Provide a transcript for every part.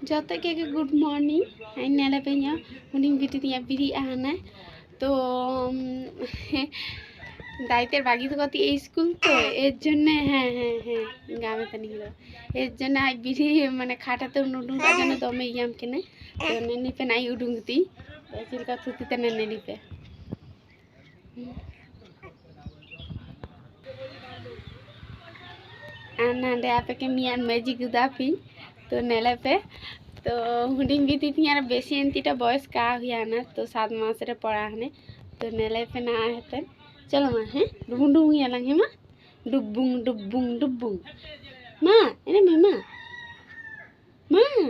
Jota ke good morning. Hai nela penya morning biti tiya biri ahana. তো দায়িত্বের বাগিতে কত এই স্কুল তো এর জন্য হ্যাঁ হ্যাঁ হ্যাঁ গামে তো নিল এর জন্য আই বিড়ি মানে খাটাতে নুডুংটা জন্য দমে ইয়াম কেনে তো নিপে নাই উডুংতি চিলকা থুতিতে নেনে নিপে आनंद आपे के मियान मैजिक दाफी तो नेले पे तो हुडिंग भी थी यार बेसी एंतीटा बॉयस का हुआ ना तो 7 मास रे पड़ा हने तो नेले पे ना हेते चलो मां है डुबुंडुंग या लंगे मां डुबुंग डुबुंग डुबुंग मां एने मां मां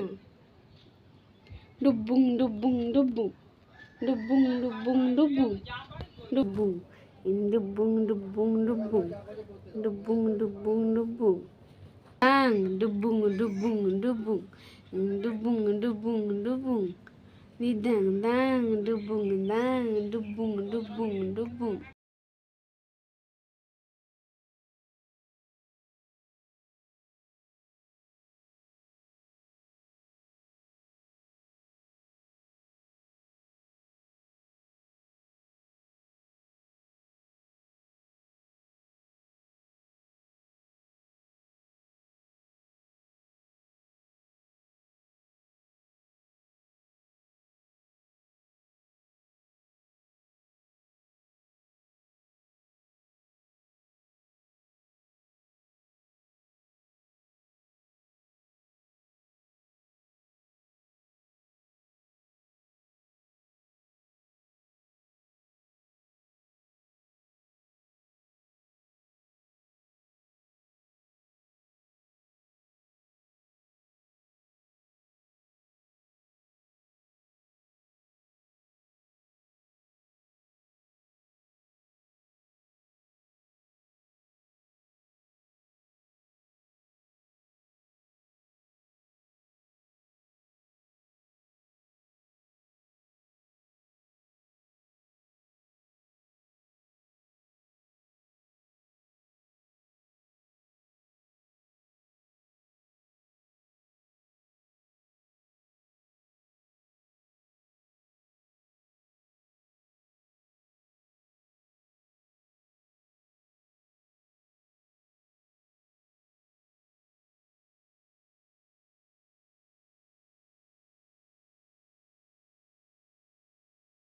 डुबुंग डुबुंग डुबुंग डुबुंग डुबुंग डुबुंग डुबुंग डुबुंग डुबुंग डुबुंग डुबुंग डुबुंग डुबुंग Dang, dubung, dubung, dubung, dubung, dubung, dubung, didang, dang, dubung, dubung, dubung.